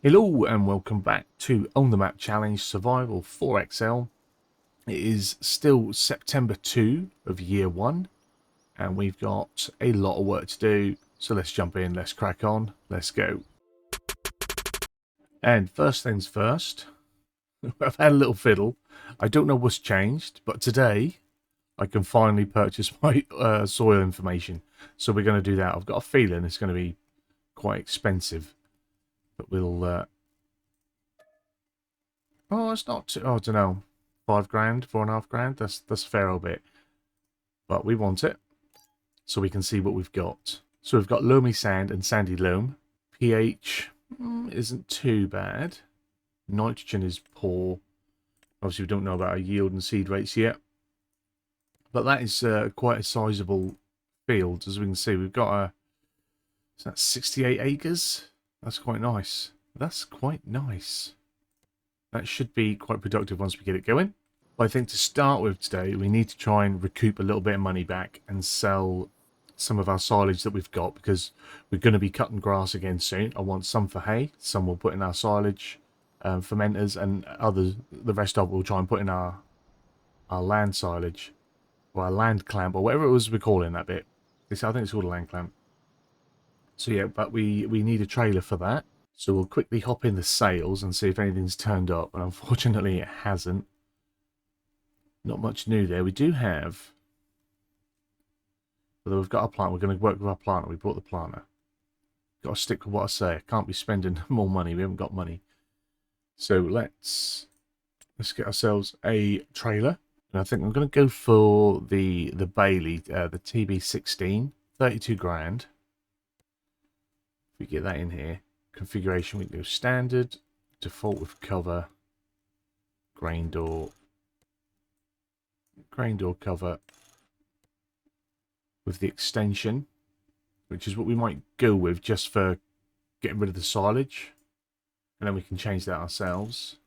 Hello and welcome back to On the Map Challenge Survival 4XL. It is still September 2 of year 1 and we've got a lot of work to do, so let's jump in, let's crack on, let's go. And first things first, I've had a little fiddle. I don't know what's changed, but today I can finally purchase my soil information, so we're going to do that. I've got a feeling it's going to be quite expensive. But we'll, oh, it's not too, oh, I don't know, 5 grand, 4.5 grand, that's a fair old bit. But we want it, so we can see what we've got. So we've got loamy sand and sandy loam. pH isn't too bad. Nitrogen is poor. Obviously we don't know about our yield and seed rates yet. But that is quite a sizable field, as we can see. We've got is that 68 acres? That's quite nice. That's quite nice. That should be quite productive once we get it going. But I think to start with today, we need to try and recoup a little bit of money back and sell some of our silage that we've got, because we're going to be cutting grass again soon. I want some for hay, some we'll put in our silage fermenters, and the rest of it we'll try and put in our land silage, or our land clamp, or whatever it was we're calling that bit. I think it's called a land clamp. So yeah, but we need a trailer for that. So we'll quickly hop in the sales and see if anything's turned up. And unfortunately it hasn't. Not much new there. We do have, although we've got our plant, we're going to work with our planter. We brought the planter. Got to stick with what I say. I can't be spending more money. We haven't got money. So let's get ourselves a trailer. And I think I'm going to go for the Bailey, the TB16, 32 grand. If we get that in here, configuration, we can go standard, default with cover, grain door cover with the extension, which is what we might go with just for getting rid of the silage, and then we can change that ourselves.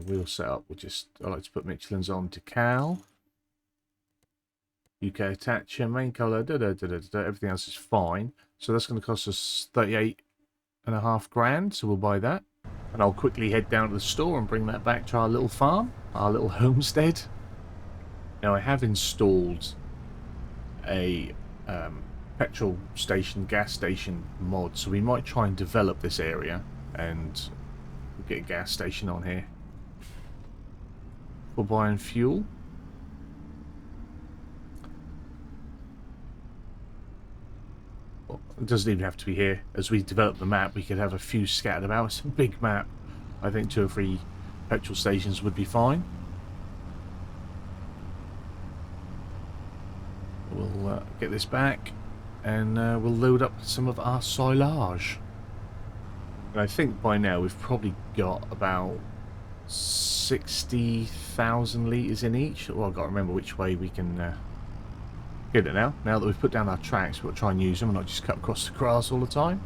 Wheel setup, I like to put Michelin's on decal. UK attacher, main colour, everything else is fine. So that's going to cost us 38.5 grand, so we'll buy that. And I'll quickly head down to the store and bring that back to our little farm, our little homestead. Now I have installed a petrol station, gas station mod, so we might try and develop this area and get a gas station on here for buying fuel. It doesn't even have to be here. As we develop the map, we could have a few scattered about. It's a big map. I think 2 or 3 petrol stations would be fine. We'll get this back, and we'll load up some of our silage. And I think by now we've probably got about 60,000 litres in each. Well, I've got to remember which way we can get it now. Now that we've put down our tracks, we'll try and use them and not just cut across the grass all the time.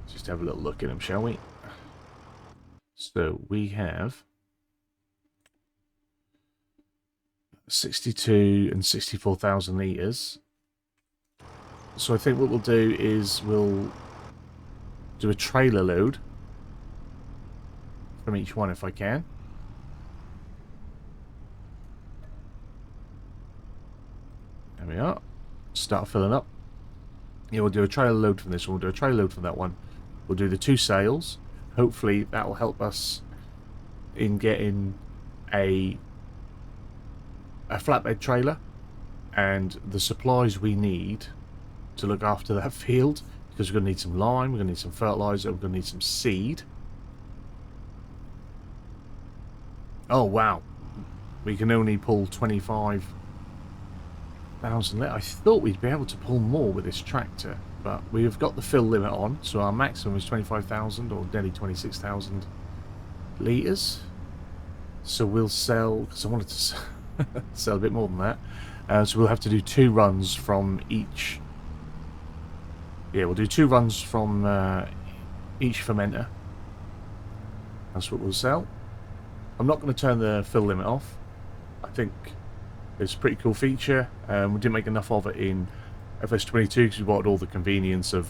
Just have a little look at them, shall we? So we have 62 and 64,000 litres. So I think what we'll do is we'll do a trailer load from each one if I can. There we are. Start filling up. Yeah, we'll do a trailer load from this one. We'll do a trailer load from that one. We'll do the 2 sails. Hopefully that will help us in getting a flatbed trailer and the supplies we need to look after that field, because we're going to need some lime, we're going to need some fertilizer, we're going to need some seed. Oh wow, we can only pull 25,000 litres. I thought we'd be able to pull more with this tractor, but we've got the fill limit on, so our maximum is 25,000 or nearly 26,000 litres. So we'll sell, because I wanted to sell a bit more than that, so we'll have to do 2 runs from each. Yeah, we'll do 2 runs from each fermenter, That's what we'll sell. I'm not going to turn the fill limit off. I think it's a pretty cool feature. We didn't make enough of it in FS22 because we wanted all the convenience of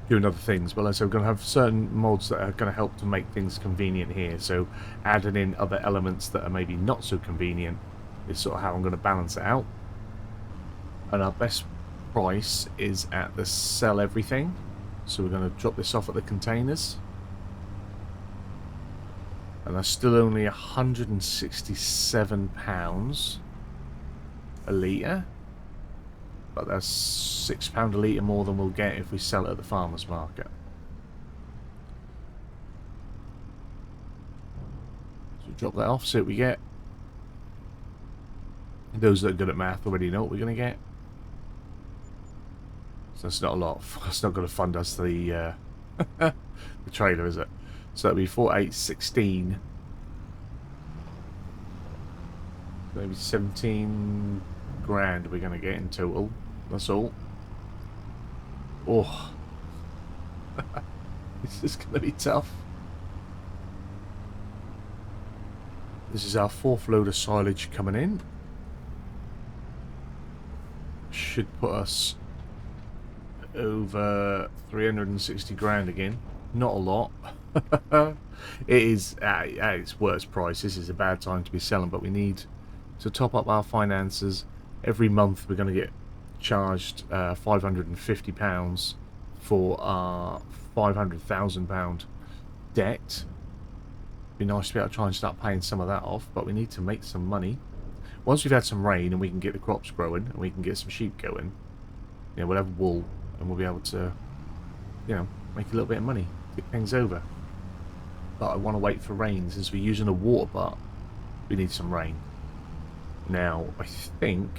doing other things. But like I said, we're going to have certain mods that are going to help to make things convenient here. So adding in other elements that are maybe not so convenient is sort of how I'm going to balance it out. And our best price is at the sell everything. So we're going to drop this off at the containers. And that's still only £167 a litre. But that's £6 a litre more than we'll get if we sell it at the farmer's market. So drop that off, see what we get. Those that are good at math already know what we're going to get. So that's not a lot. It's not going to fund us the the trailer, is it? So that'll be 4816. Maybe 17 grand we're going to get in total. That's all. Oh. This is going to be tough. This is our 4th load of silage coming in. Should put us over 360 grand again. Not a lot. It is at its worst price. This is a bad time to be selling, but we need to top up our finances. Every month we're going to get charged £550 for our £500,000 debt. Be nice to be able to try and start paying some of that off, but we need to make some money. Once we've had some rain and we can get the crops growing and we can get some sheep going, you know, we'll have wool and we'll be able to, you know, make a little bit of money, get things over. But I want to wait for rain. Since we're using a water butt, we need some rain. Now, I think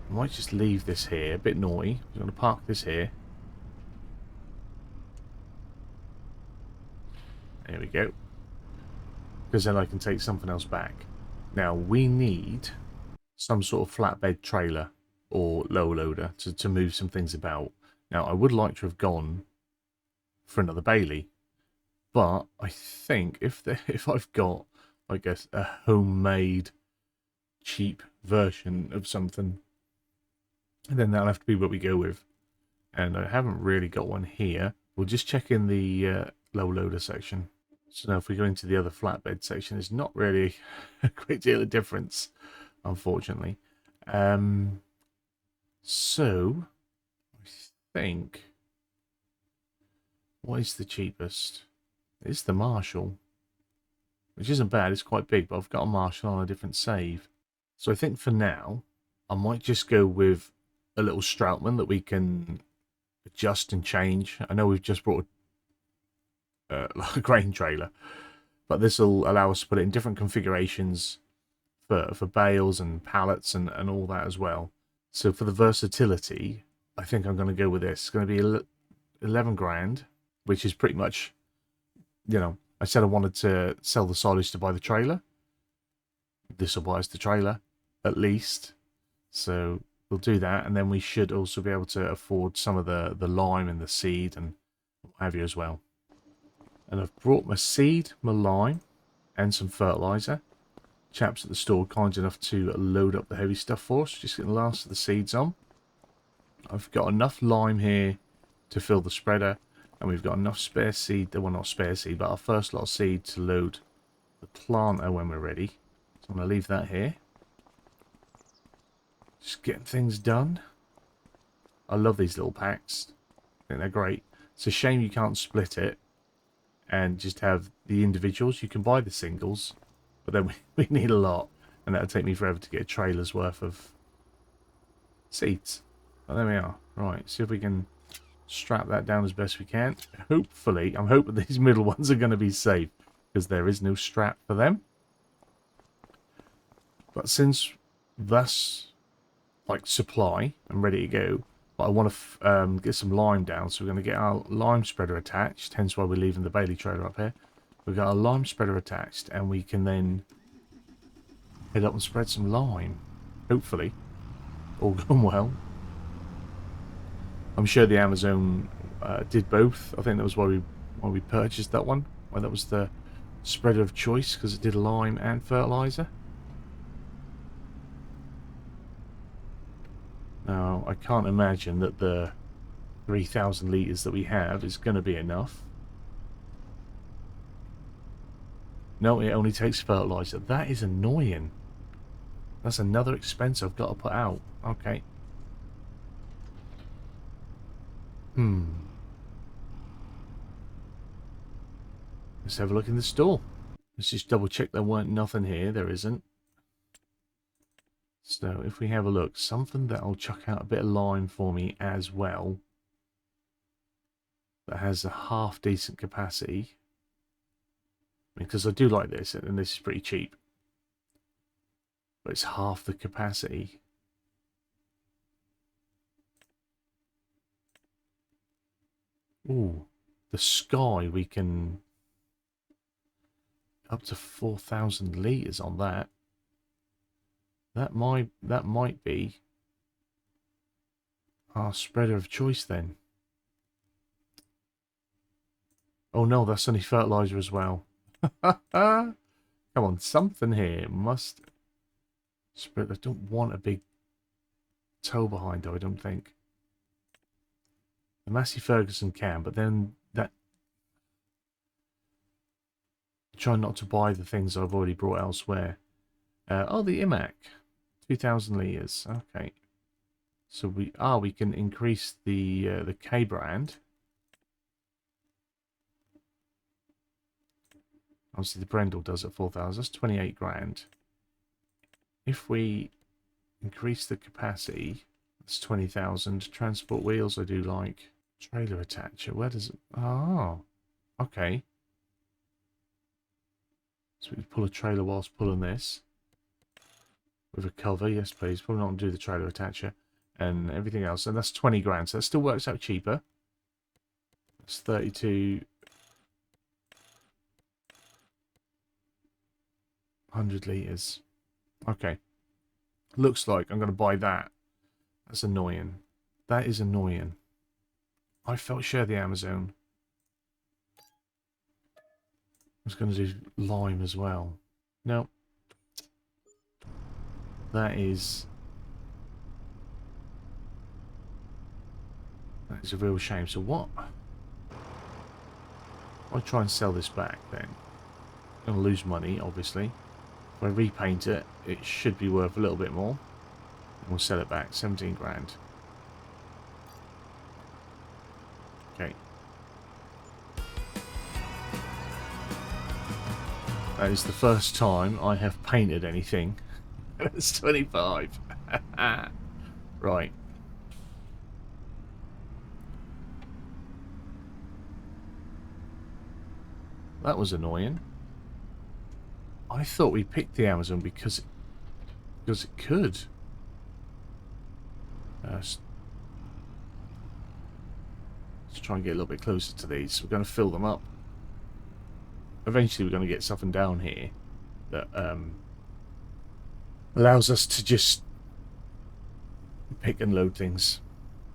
I might just leave this here, a bit naughty. I'm going to park this here. There we go. Because then I can take something else back. Now, we need some sort of flatbed trailer or low loader to move some things about. Now, I would like to have gone for another Bailey. But I think if I've got, I guess, a homemade cheap version of something, then that'll have to be what we go with. And I haven't really got one here. We'll just check in the low loader section. So now if we go into the other flatbed section, there's not really a great deal of difference, unfortunately. So I think, what is the cheapest? It's the Marshall, which isn't bad. It's quite big, but I've got a Marshall on a different save. So I think for now, I might just go with a little Stroutman that we can adjust and change. I know we've just brought like a grain trailer, but this will allow us to put it in different configurations for bales and pallets and all that as well. So for the versatility, I think I'm going to go with this. It's going to be 11 grand, which is pretty much, you know, I said I wanted to sell the silage to buy the trailer. This will buy us the trailer, at least. So we'll do that, and then we should also be able to afford some of the lime and the seed and what have you as well. And I've brought my seed, my lime, and some fertilizer. Chaps at the store kind enough to load up the heavy stuff for us. Just getting the last of the seeds on. I've got enough lime here to fill the spreader. And we've got enough spare seed, well not spare seed, but our first lot of seed to load the planter when we're ready. So I'm going to leave that here. Just getting things done. I love these little packs. I think they're great. It's a shame you can't split it and just have the individuals. You can buy the singles, but then we need a lot. And that'll take me forever to get a trailer's worth of seeds. But there we are. Right, see if we can strap that down as best we can. Hopefully, I'm hoping these middle ones are going to be safe, because there is no strap for them. But since that's like supply and ready to go, but I want to get some lime down, so we're going to get our lime spreader attached, hence why we're leaving the Bailey trailer up here. We've got our lime spreader attached, and we can then head up and spread some lime, hopefully, all going well. I'm sure the Amazon did both. I think that was why we why we purchased that one. Why that was the spreader of choice, because it did lime and fertilizer. Now, I can't imagine that the 3,000 litres that we have is going to be enough. No, it only takes fertilizer. That is annoying. That's another expense I've got to put out. Okay. Let's have a look in the store. Let's just double check there weren't nothing here. There isn't. So if we have a look, something that'll chuck out a bit of lime for me as well. That has a half decent capacity. Because I do like this, and this is pretty cheap. But it's half the capacity. Ooh, the sky we can up to 4,000 litres on that. That might be our spreader of choice then. Oh no, that's only fertilizer as well. Come on, something here must spread. I don't want a big toe behind though, I don't think. The Massey Ferguson can, but then that... Try not to buy the things I've already brought elsewhere. Oh, the IMAC. 2,000 litres. Okay. So we can increase the K brand. Obviously the Brendel does at 4,000. That's 28 grand. If we increase the capacity, that's 20,000. Transport wheels I do like. Trailer attacher. Where does it... Oh. Okay. So we can pull a trailer whilst pulling this. With a cover, yes please. Probably not do the trailer attacher. And everything else. And that's 20 grand. So that still works out cheaper. That's 3,200 litres. Okay. Looks like I'm going to buy that. That's annoying. That is annoying. I felt sure the Amazon was going to do lime as well. No. That is a real shame. So what? I'll try and sell this back then. I'm going to lose money, obviously. If I repaint it, it should be worth a little bit more. And we'll sell it back. 17 grand. Okay. That is the first time I have painted anything. It's 25. Right. That was annoying. I thought we picked the Amazon because it could. Let's try and get a little bit closer to these. We're going to fill them up. Eventually we're going to get something down here that allows us to just pick and load things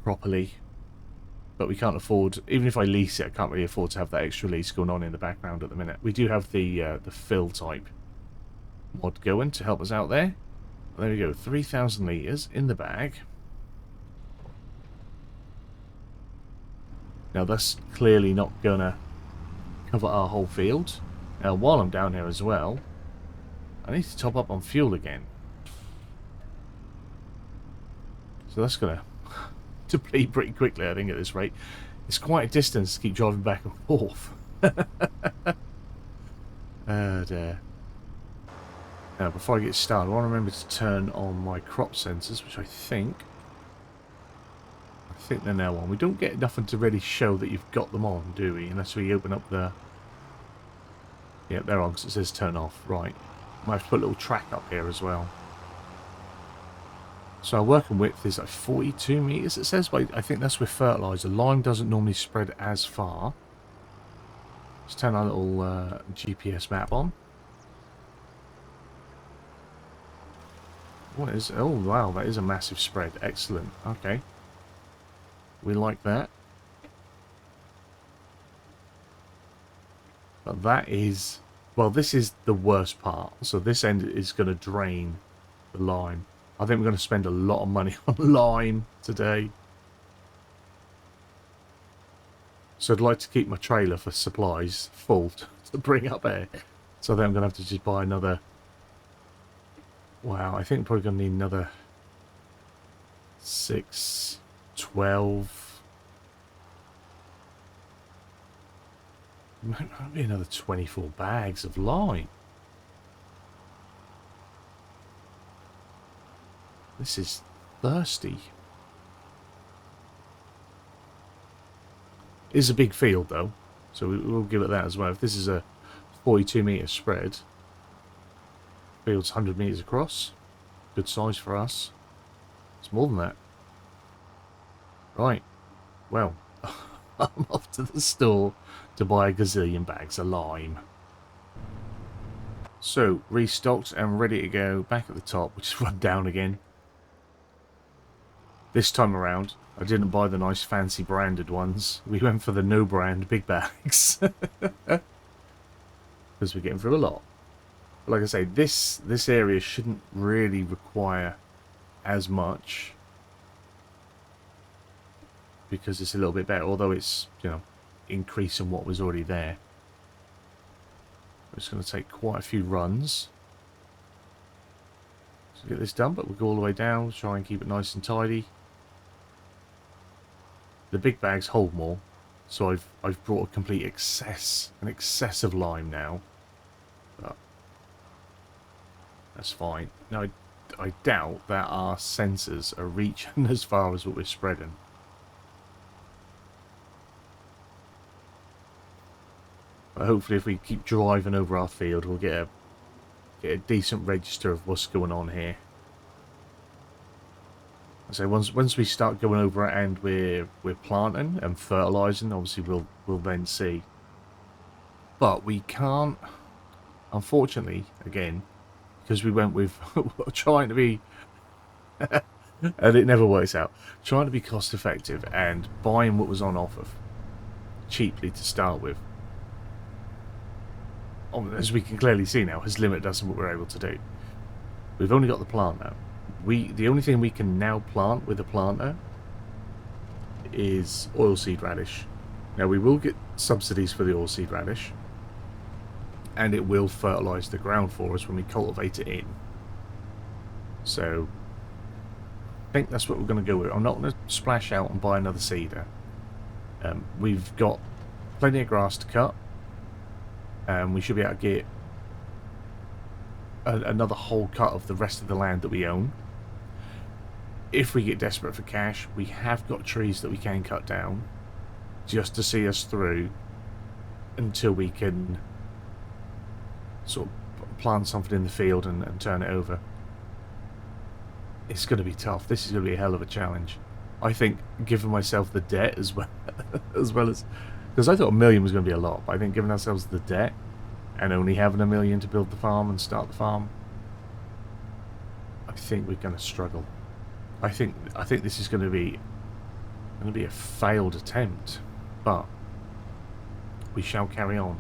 properly. But we can't afford, even if I lease it, I can't really afford to have that extra lease going on in the background at the minute. We do have the fill type mod going to help us out there. There we go, 3,000 litres in the bag. Now that's clearly not going to cover our whole field. Now while I'm down here as well, I need to top up on fuel again. So that's going to deplete pretty quickly, I think, at this rate. It's quite a distance to keep driving back and forth. Oh dear. Now, before I get started, I want to remember to turn on my crop sensors, which I think they're now on. We don't get nothing to really show that you've got them on, do we? Unless we open up the... Yep, they're on because it says turn off. Right. Might have to put a little track up here as well. So our working width is like 42 meters, it says, but I think that's with fertilizer. Lime doesn't normally spread as far. Let's turn our little GPS map on. What is... Oh, wow, that is a massive spread. Excellent. Okay. We like that. But that is... Well, this is the worst part. So this end is going to drain the lime. I think we're going to spend a lot of money on lime today. So I'd like to keep my trailer for supplies full to bring up air. So then I'm going to have to just buy another... Wow, I think I'm probably going to need another 6, 12... Might be another 24 bags of lime. This is thirsty. It is a big field though, so we'll give it that as well. If this is a 42-metre spread, field's 100 metres across, good size for us. It's more than that. Right, well, I'm off to the store to buy a gazillion bags of lime. So, restocked and ready to go. Back at the top, which is run down again. This time around, I didn't buy the nice fancy branded ones. We went for the no brand big bags. Because we're getting through a lot. But like I say, this area shouldn't really require as much. Because it's a little bit better, although it's, you know, increasing what was already there. It's going to take quite a few runs to get this done, but we'll go all the way down, try and keep it nice and tidy. The big bags hold more, so I've brought a complete excess of lime now. But that's fine. Now I doubt that our sensors are reaching as far as what we're spreading. But hopefully if we keep driving over our field, we'll get a decent register of what's going on here. So once we start going over it and we're planting and fertilizing, obviously we'll then see. But we can't, unfortunately, again, because we went with trying to be, and it never works out, trying to be cost effective and buying what was on offer cheaply to start with. As we can clearly see now, has limited us in what we're able to do. We've only got the plant now. The only thing we can now plant with a planter is oilseed radish. Now we will get subsidies for the oilseed radish, and it will fertilise the ground for us when we cultivate it in. So I think that's what we're going to go with. I'm not going to splash out and buy another seeder. We've got plenty of grass to cut. We should be able to get another whole cut of the rest of the land that we own. If we get desperate for cash, we have got trees that we can cut down just to see us through until we can sort of plant something in the field and turn it over. It's going to be tough. This is going to be a hell of a challenge. I think giving myself the debt as well as because I thought $1 million was going to be a lot, but I think giving ourselves the debt and only having $1 million to build the farm and start the farm, I think we're going to struggle. I think this is going to be a failed attempt, but we shall carry on.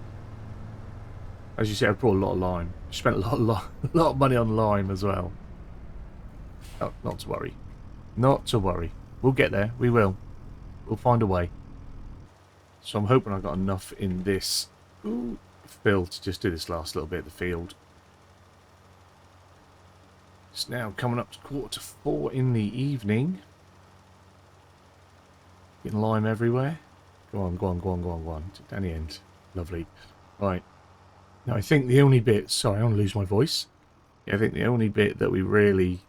As you see, I brought a lot of lime. Spent a lot of money on lime as well. Oh, not to worry. Not to worry. We'll get there. We will. We'll find a way. So I'm hoping I've got enough in this fill to just do this last little bit of the field. It's now coming up to 3:45 in the evening. Getting lime everywhere. Go on, go on, go on, go on, go on. Down the end. Lovely. Right. Now I think the only bit... Sorry, I don't want to lose my voice. Yeah, I think the only bit that we really...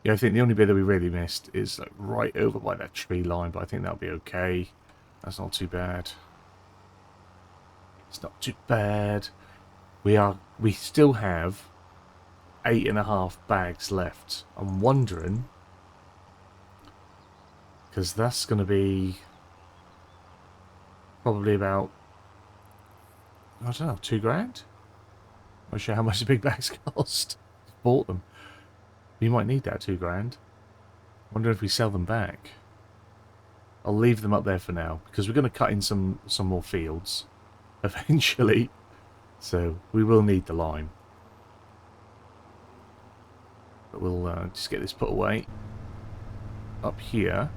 Yeah, I think the only bit that we really missed is like right over by that tree line, but I think that'll be okay. That's not too bad. It's not too bad. We still have 8.5 bags left. I'm wondering, because that's going to be probably about, I don't know, $2,000. I'm not sure how much the big bags cost. Bought them. We might need that $2,000. Wonder if we sell them back. I'll leave them up there for now because we're going to cut in some more fields. eventually. So we will need the lime. But we'll just get this put away up here.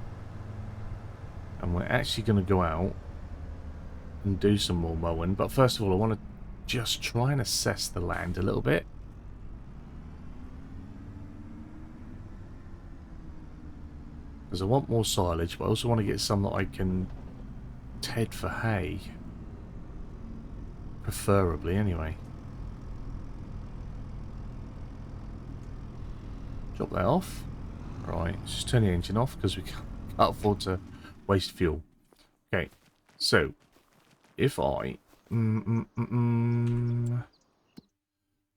And we're actually going to go out and do some more mowing. But first of all, I want to just try and assess the land a little bit. Because I want more silage, but I also want to get some that I can ted for hay. Preferably, anyway. Drop that off. Right, let's just turn the engine off because we can't afford to waste fuel. Okay, so if I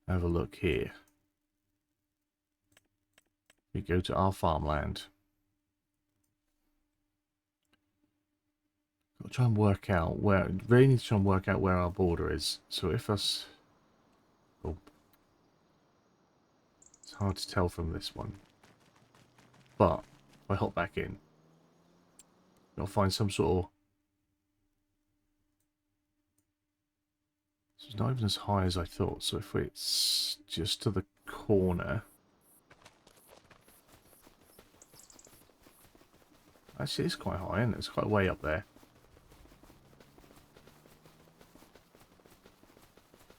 have a look here, we go to our farmland. Got to try and work out where. Really need to try and work out where our border is. So if us, oh, it's hard to tell from this one. But if I hop back in, I'll find some sort of. It's not even as high as I thought. So if it's just to the corner. Actually, it's quite high, isn't it? It's quite way up there.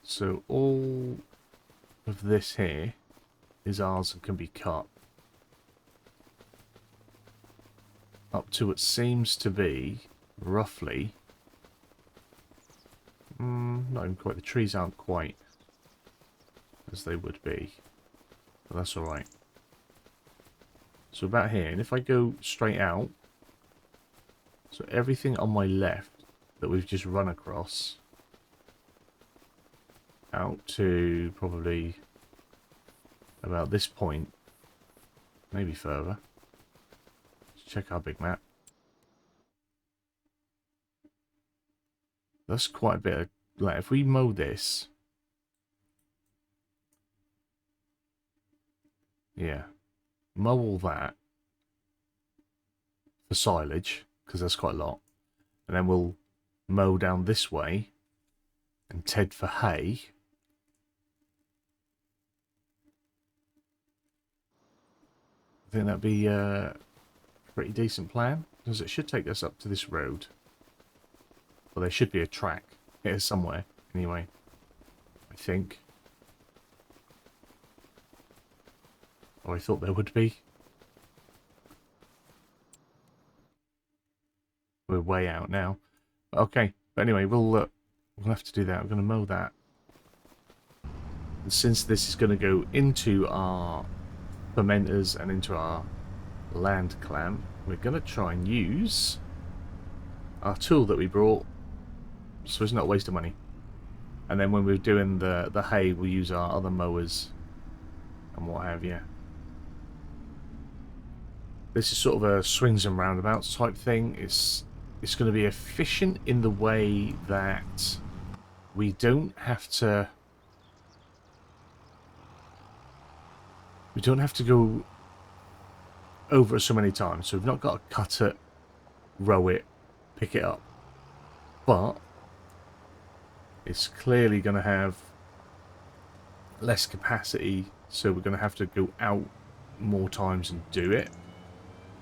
So all of this here is ours and can be cut. Up to what seems to be roughly. Not even quite. The trees aren't quite as they would be. But that's alright. So about here. And if I go straight out. So everything on my left that we've just run across. Out to probably about this point. Maybe further. Let's check our big map. That's quite a bit of, like, if we mow this. Yeah. Mow all that. For silage, because that's quite a lot. And then we'll mow down this way. And ted for hay. I think that'd be a pretty decent plan. Because it should take us up to this road. Well, there should be a track here somewhere, anyway. I think. Or I thought there would be. We're way out now. Okay, but anyway, we'll have to do that. We're going to mow that. And since this is going to go into our fermenters and into our land clamp, we're going to try and use our tool that we brought. So it's not a waste of money. And then when we're doing the hay, we'll use our other mowers and what have you. This is sort of a swings and roundabouts type thing. It's going to be efficient in the way that we don't have to go over it so many times. So we've not got to cut it, row it, pick it up. But it's clearly going to have less capacity, so we're going to have to go out more times and do it.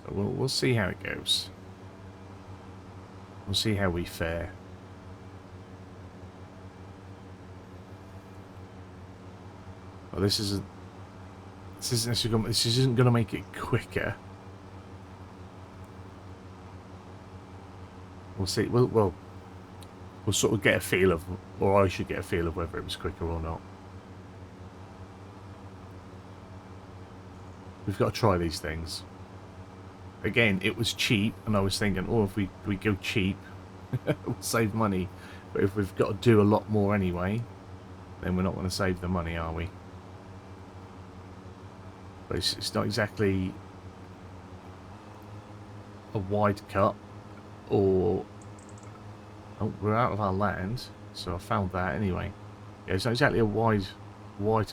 So we'll see how it goes. We'll see how we fare. Well, this isn't going to make it quicker. We'll see. We'll sort of get a feel of, or I should get a feel of whether it was quicker or not. We've got to try these things. Again, it was cheap, and I was thinking, oh, if we go cheap, we'll save money. But if we've got to do a lot more anyway, then we're not going to save the money, are we? But it's not exactly a wide cut, or... Oh, we're out of our land, so I found that anyway. Yeah, it's not exactly a wide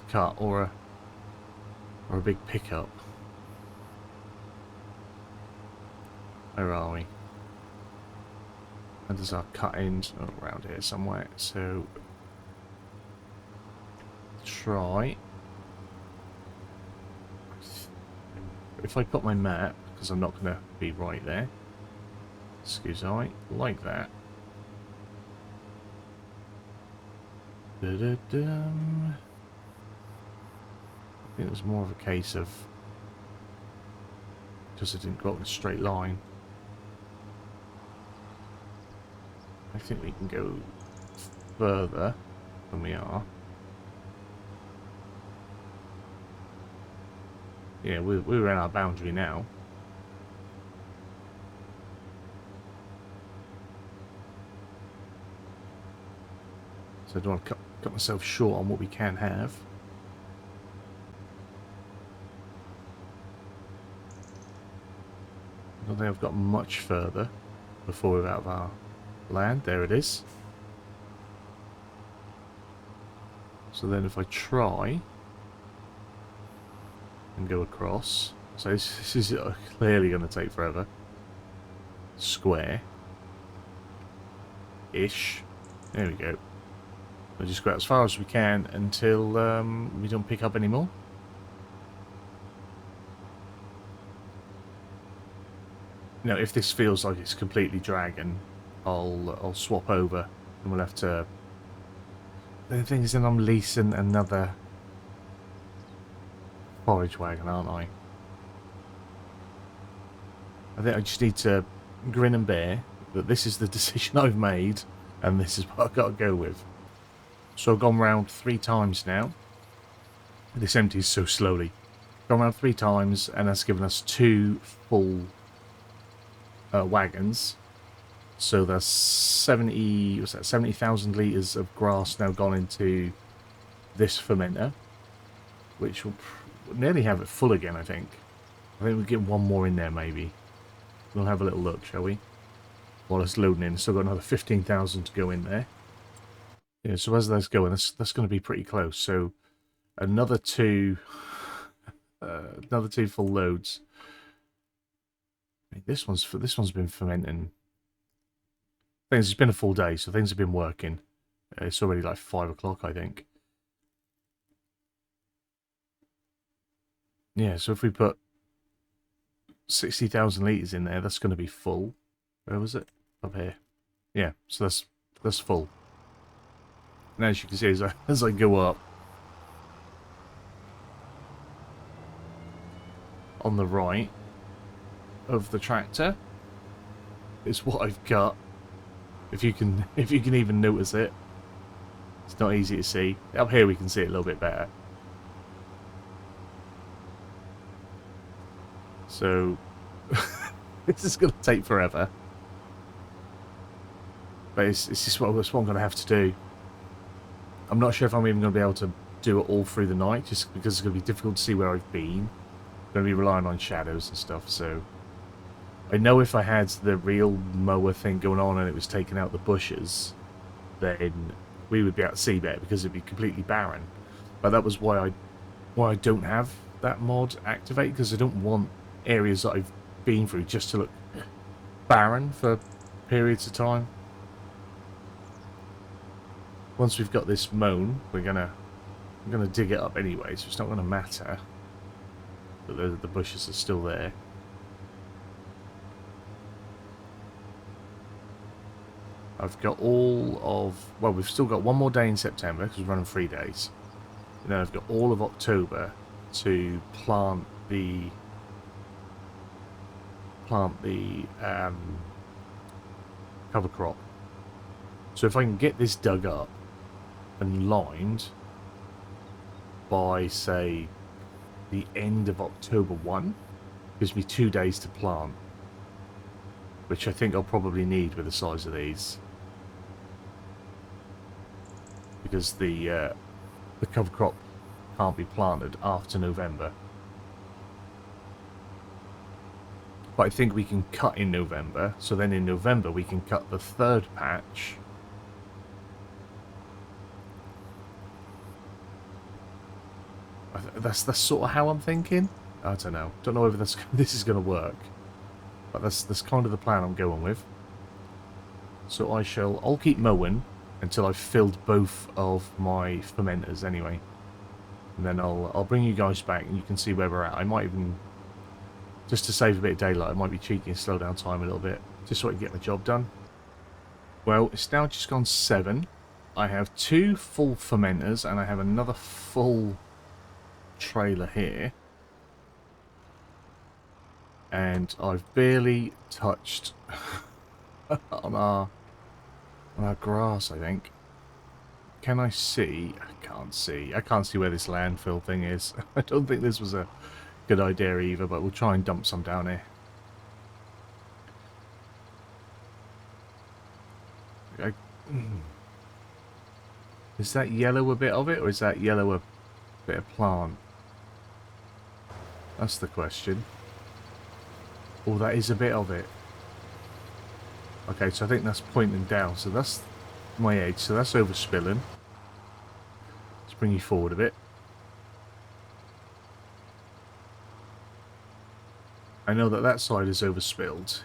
cut or a big pickup. Where are we? And there's our cut-ins around here somewhere. So try. If I put my map, because I'm not going to be right there. Excuse me, like that. Da-da-dum. I think it was more of a case of just it didn't go up in a straight line. I think we can go further than we are. Yeah, we're in our boundary now. So I don't want to cut myself short on what we can have. I don't think I've got much further before we're out of our land. There it is. So then if I try and go across, so this is clearly going to take forever. Square ish. There we go. We'll just go out as far as we can until we don't pick up anymore. Now, if this feels like it's completely dragging, I'll swap over, and we'll have to. The thing is, then I'm leasing another forage wagon, aren't I? I think I just need to grin and bear that this is the decision I've made, and this is what I've got to go with. So I've gone round 3 times now. This empties so slowly. Gone round 3 times, and that's given us 2 full wagons. So there's 70,000 litres of grass now gone into this fermenter, which will nearly have it full again, I think. I think we'll get one more in there, maybe. We'll have a little look, shall we? While it's loading in, still got another 15,000 to go in there. Yeah, so as that's going, that's going to be pretty close. So another 2 full loads. This one's been fermenting. It's been a full day, so things have been working. It's already like 5 o'clock, I think. Yeah, so if we put 60,000 litres in there, that's going to be full. Where was it? Up here. Yeah, so that's full. And as you can see, as I go up on the right of the tractor is what I've got. If you can even notice it, it's not easy to see. Up here we can see it a little bit better. So this is going to take forever, but it's just what I'm going to have to do. I'm not sure if I'm even going to be able to do it all through the night, just because it's going to be difficult to see where I've been. I'm going to be relying on shadows and stuff, so I know if I had the real mower thing going on and it was taking out the bushes, then we would be able to see better because it'd be completely barren. But that was why I don't have that mod activated, because I don't want areas that I've been through just to look barren for periods of time. Once we've got this mown, we're gonna dig it up anyway, so it's not gonna matter. But the bushes are still there. I've got all of... Well, we've still got one more day in September, because we're running 3 days. And then I've got all of October to plant the cover crop. So if I can get this dug up and lined by, say, the end of October 1, gives me 2 days to plant, which I think I'll probably need with the size of these, because the cover crop can't be planted after November. But I think we can cut in November, so then in November we can cut the 3rd patch. That's sort of how I'm thinking. I don't know. Don't know whether this is going to work, but that's kind of the plan I'm going with. So I'll keep mowing until I've filled both of my fermenters anyway. And then I'll bring you guys back and you can see where we're at. I might even, just to save a bit of daylight, I might be cheeky and slow down time a little bit, just so I can get my job done. Well, it's now just gone 7. I have 2 full fermenters and I have another full trailer here. And I've barely touched on our grass, I think. Can I see? I can't see. I can't see where this landfill thing is. I don't think this was a good idea either, but we'll try and dump some down here. Is that yellow a bit of it, or is that yellow a bit of plant? That's the question. Oh, that is a bit of it. Okay, so I think that's pointing down. So that's my edge. So that's overspilling. Let's bring you forward a bit. I know that that side is overspilled,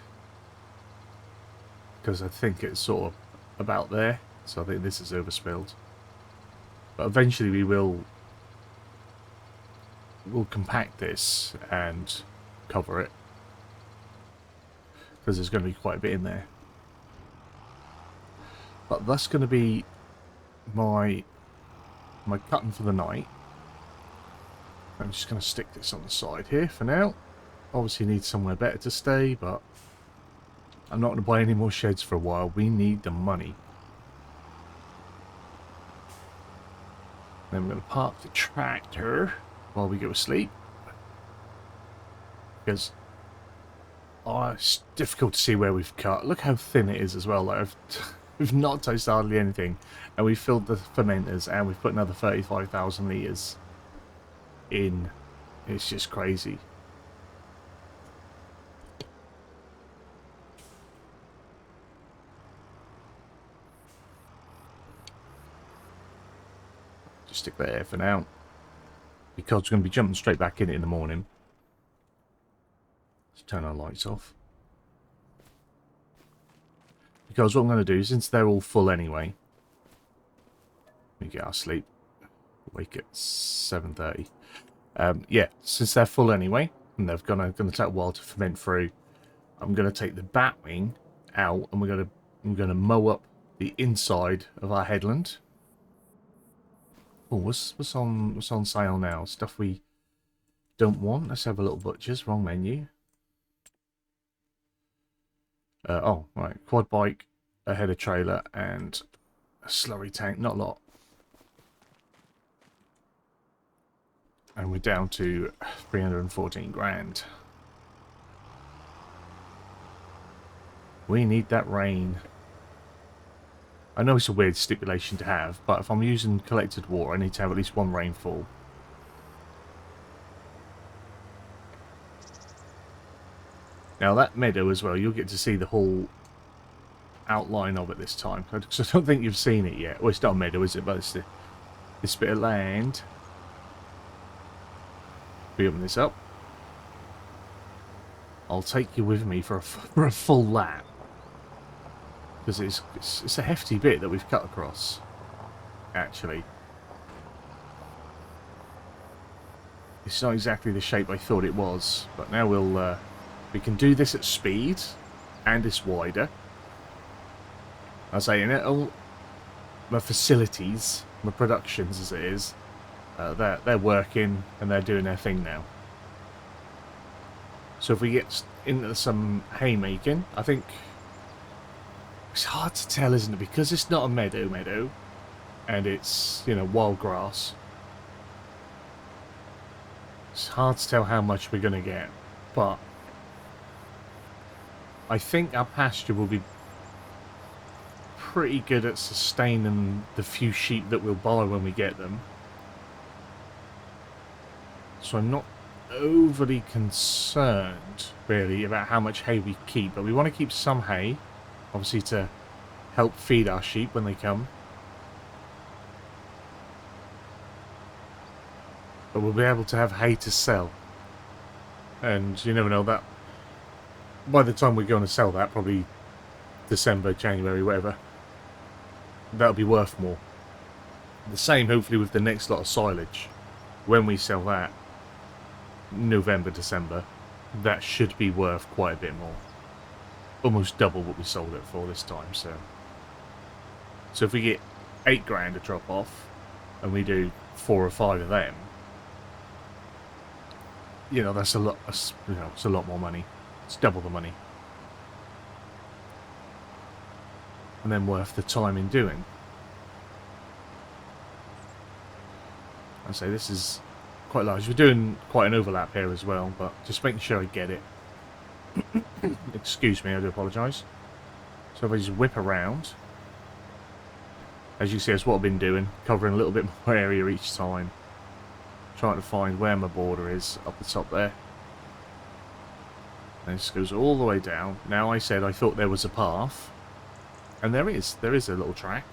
because I think it's sort of about there. So I think this is overspilled. But eventually we'll compact this and cover it, because there's going to be quite a bit in there. But that's going to be my cutting for the night. I'm just going to stick this on the side here for now. Obviously need somewhere better to stay, but I'm not going to buy any more sheds for a while. We need the money. Then we're going to park the tractor while we go to sleep, because it's difficult to see where we've cut. Look how thin it is as well. Like we've not touched hardly anything, and we've filled the fermenters, and we've put another 35,000 litres in. It's just crazy. Just stick that there for now, because we're going to be jumping straight back in it in the morning. Let's turn our lights off, because what I'm going to do, since they're all full anyway, we get our sleep, wake at 7:30. Yeah, since they're full anyway, and they're going to take a while to ferment through, I'm going to take the bat wing out, and I'm going to mow up the inside of our headland. Oh, what's on sale now? Stuff we don't want. Let's have a little butcher's. Wrong menu. Oh, right. Quad bike, a header trailer, and a slurry tank. Not a lot. And we're down to 314 grand. We need that rain. I know it's a weird stipulation to have, but if I'm using collected water, I need to have at least one rainfall. Now that meadow as well, you'll get to see the whole outline of it this time. So I don't think you've seen it yet. Well, it's not a meadow, is it? But it's this bit of land. We open this up. I'll take you with me for a full lap, because it's a hefty bit that we've cut across, actually. It's not exactly the shape I thought it was, but now we can do this at speed, and it's wider. I say, in it, all my facilities, my productions as it is, they're working and they're doing their thing now. So if we get into some haymaking, I think it's hard to tell, isn't it? Because it's not a meadow, and it's, you know, wild grass. It's hard to tell how much we're going to get, but I think our pasture will be pretty good at sustaining the few sheep that we'll buy when we get them. So I'm not overly concerned, really, about how much hay we keep, but we want to keep some hay, obviously, to help feed our sheep when they come. But we'll be able to have hay to sell. And you never know, that by the time we're going to sell that, probably December, January, whatever, that'll be worth more. The same hopefully with the next lot of silage. When we sell that November, December, that should be worth quite a bit more. Almost double what we sold it for this time. So if we get 8 grand to drop off and we do 4 or 5 of them, you know, that's a lot. You know, it's a lot more money. It's double the money, and then worth the time in doing. I say this is quite large. We're doing quite an overlap here as well, but just making sure I get it. Excuse me, I do apologise. So if I just whip around, as you see, that's what I've been doing, covering a little bit more area each time, trying to find where my border is up the top there. And this goes all the way down. Now I said I thought there was a path, and there is a little track.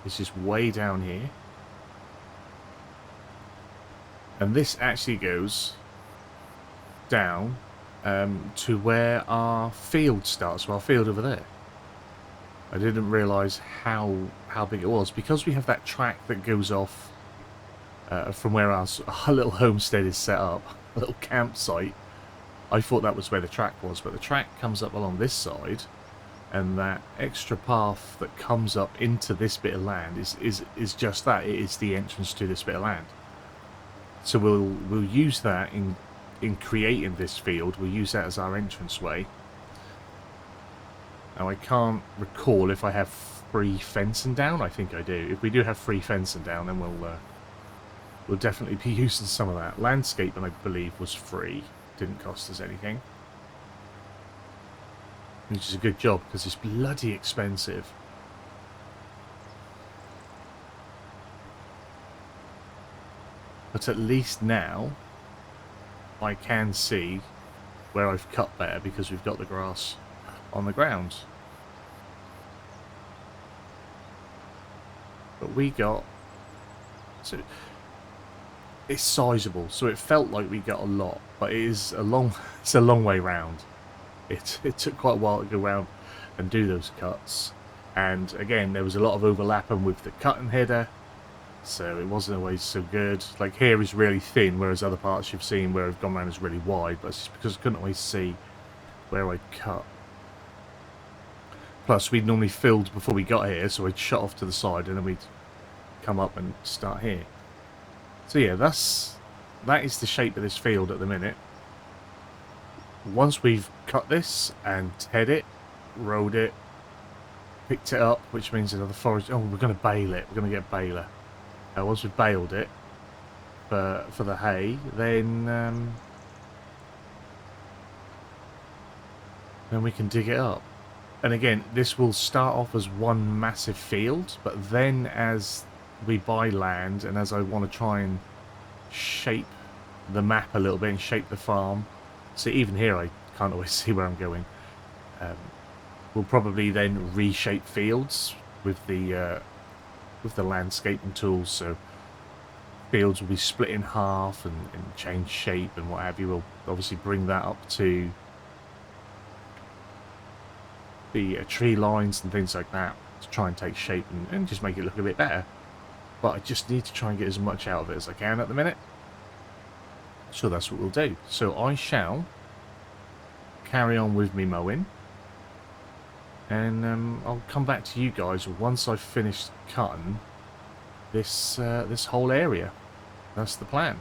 It's just way down here. And this actually goes down to where our field starts, our field over there. I didn't realise how big it was, because we have that track that goes off from where our little homestead is set up, a little campsite. I thought that was where the track was, but the track comes up along this side, and that extra path that comes up into this bit of land is just that. It is the entrance to this bit of land. So we'll use that in creating this field. We'll use that as our entranceway. Now I can't recall if I have free fencing down. I think I do. If we do have free fencing down, then we'll definitely be using some of that. Landscaping, I believe, was free. Didn't cost us anything, which is a good job because it's bloody expensive. But at least now I can see where I've cut better because we've got the grass on the ground. But we got, so it's sizable, so it felt like we got a lot, but it's a long way round. It took quite a while to go around and do those cuts, and again there was a lot of overlapping with the cutting header, so it wasn't always so good. Like here is really thin, whereas other parts you've seen where I've gone around is really wide, but it's just because I couldn't always see where I'd cut. Plus we'd normally filled before we got here, so I'd shut off to the side and then we'd come up and start here. So yeah, that is the shape of this field at the minute. Once we've cut this and head it, rode it, picked it up, which means another forage. Oh, we're going to bale it. We're going to get baler. Once we've baled it for the hay, then we can dig it up. And again, this will start off as one massive field, but then as we buy land and as I want to try and shape the map a little bit and shape the farm, so even here I can't always see where I'm going, we'll probably then reshape fields with the landscaping tools. So fields will be split in half and change shape and what have you. We'll obviously bring that up to the tree lines and things like that to try and take shape and just make it look a bit better. But I just need to try and get as much out of it as I can at the minute. So that's what we'll do. So I shall carry on with me mowing, and I'll come back to you guys once I've finished cutting this this whole area. That's the plan.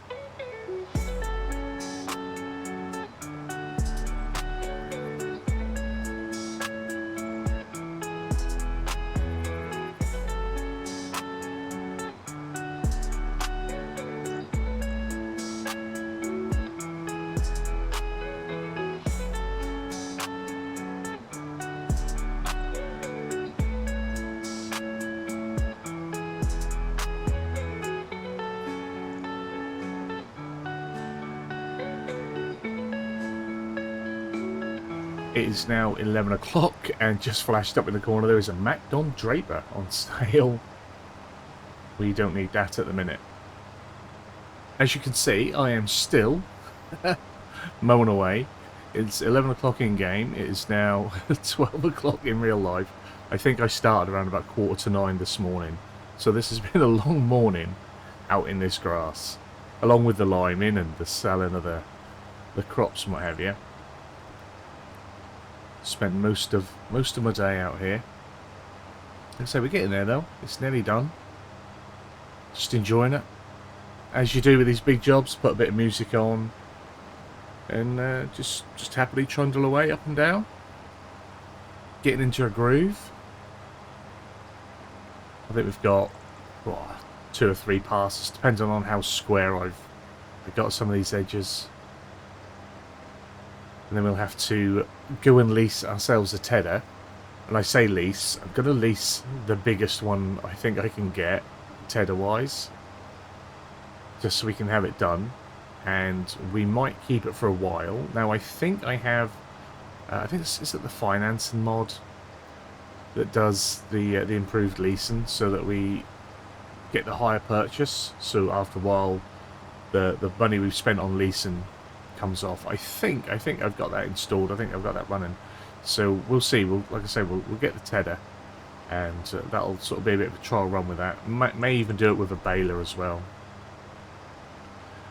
It is now 11 o'clock and just flashed up in the corner there is a MacDon Draper on sale. We don't need that at the minute. As you can see, I am still mowing away. It's 11 o'clock in game. It is now 12 o'clock in real life. I think I started around about 8:45 this morning. So this has been a long morning out in this grass, along with the liming and the selling of the crops and what have you. Spent most of my day out here. Like I say, we're getting there though. It's nearly done. Just enjoying it, as you do with these big jobs. Put a bit of music on, and just happily trundle away up and down, getting into a groove. I think we've got 2 or 3 passes, depending on how square I've got some of these edges. And then we'll have to go and lease ourselves a tedder. And I say lease, I'm going to lease the biggest one I think I can get, tedder-wise. Just so we can have it done. And we might keep it for a while. Now I think I have, I think is it the financing mod that does the improved leasing, so that we get the higher purchase. So after a while, the money we've spent on leasing comes off. I think I've got that installed. I think I've got that running. So we'll see. Like I say, we'll get the tedder, and that'll sort of be a bit of a trial run with that. May even do it with a baler as well,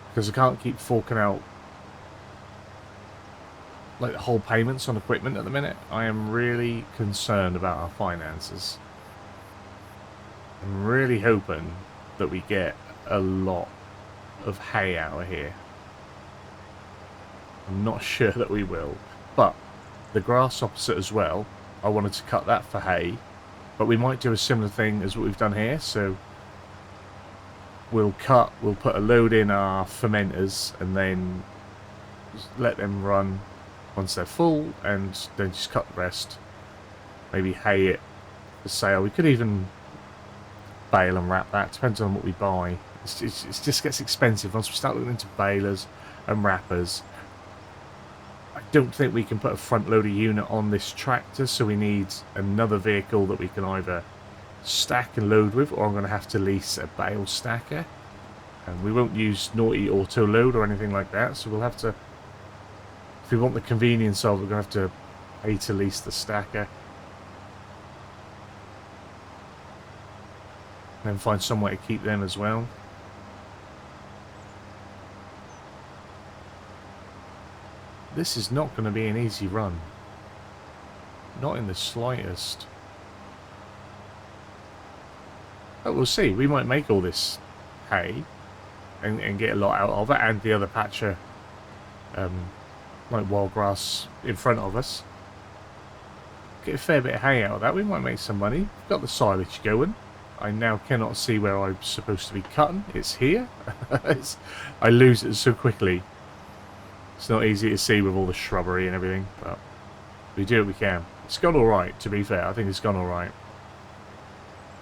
because I can't keep forking out like the whole payments on equipment at the minute. I am really concerned about our finances. I'm really hoping that we get a lot of hay out of here. I'm not sure that we will, but the grass opposite as well, I wanted to cut that for hay, but we might do a similar thing as what we've done here. So we'll put a load in our fermenters, and then just let them run once they're full, and then just cut the rest. Maybe hay it for sale. We could even bale and wrap that, depends on what we buy. It just gets expensive once we start looking into balers and wrappers. I don't think we can put a front loader unit on this tractor, so we need another vehicle that we can either stack and load with, or I'm going to have to lease a bale stacker. And we won't use naughty auto load or anything like that, so we'll have to, if we want the convenience of it, we're going to have to pay to lease the stacker. And then find some way to keep them as well. This is not going to be an easy run. Not in the slightest. But we'll see. We might make all this hay and get a lot out of it, and the other patch of like wild grass in front of us. Get a fair bit of hay out of that. We might make some money. We've got the silage going. I now cannot see where I'm supposed to be cutting. It's here. I lose it so quickly. It's not easy to see with all the shrubbery and everything, but we do what we can. It's gone alright, to be fair. I think it's gone alright.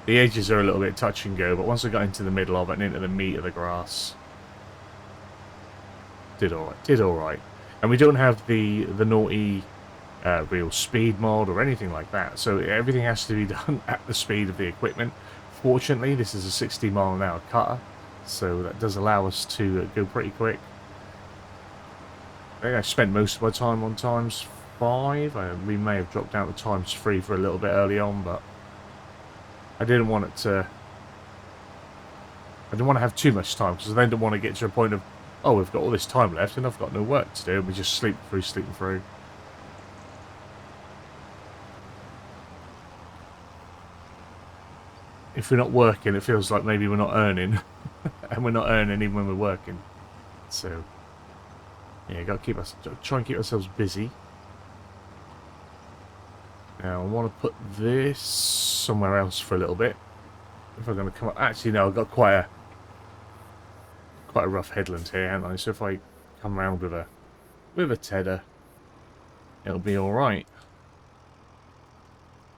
The edges are a little bit touch and go, but once I got into the middle of it and into the meat of the grass, did alright. And we don't have the naughty real speed mod or anything like that, so everything has to be done at the speed of the equipment. Fortunately, this is a 60-mile-an-hour cutter, so that does allow us to go pretty quick. I think I spent most of my time on ×5. We may have dropped down to ×3 for a little bit early on, but I didn't want it to. I didn't want to have too much time, because I then didn't want to get to a point of, oh, we've got all this time left and I've got no work to do, and we just sleeping through. If we're not working, it feels like maybe we're not earning, and we're not earning even when we're working. So yeah, try and keep ourselves busy. Now I want to put this somewhere else for a little bit. If I'm going to come up, actually no, I've got quite a rough headland here, haven't I? So if I come around with a tedder, it'll be all right.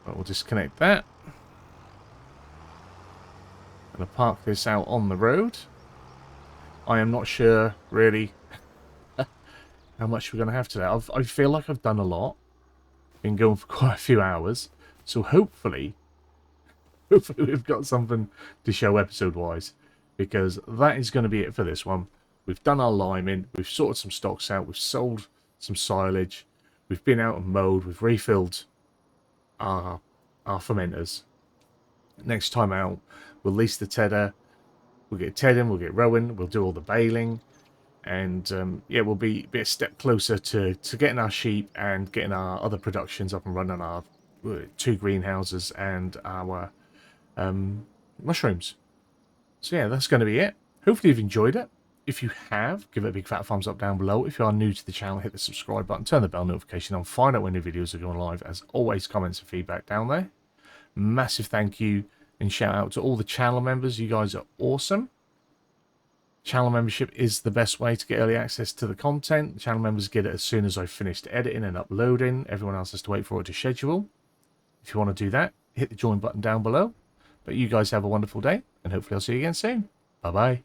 But we'll disconnect that, and I'll park this out on the road. I am not sure really how much we're going to have today. I feel like I've done a lot. Been going for quite a few hours, so hopefully we've got something to show episode-wise, because that is going to be it for this one. We've done our liming, we've sorted some stocks out, we've sold some silage. We've been out and mowed. We've refilled our fermenters. Next time out, we'll lease the tedder. We'll get tedding, we'll get rowing, we'll do all the baling. And yeah, we'll be a step closer to getting our sheep and getting our other productions up and running, our 2 greenhouses and our mushrooms. So yeah, that's going to be it. Hopefully you've enjoyed it. If you have, give it a big fat thumbs up down below. If you are new to the channel, hit the subscribe button, turn the bell notification on, find out when new videos are going live. As always, comments and feedback down there. Massive thank you and shout out to all the channel members. You guys are awesome. Channel membership is the best way to get early access to the content. Channel members get it as soon as I've finished editing and uploading. Everyone else has to wait for it to schedule. If you want to do that, hit the join button down below. But you guys have a wonderful day, and hopefully I'll see you again soon. Bye-bye.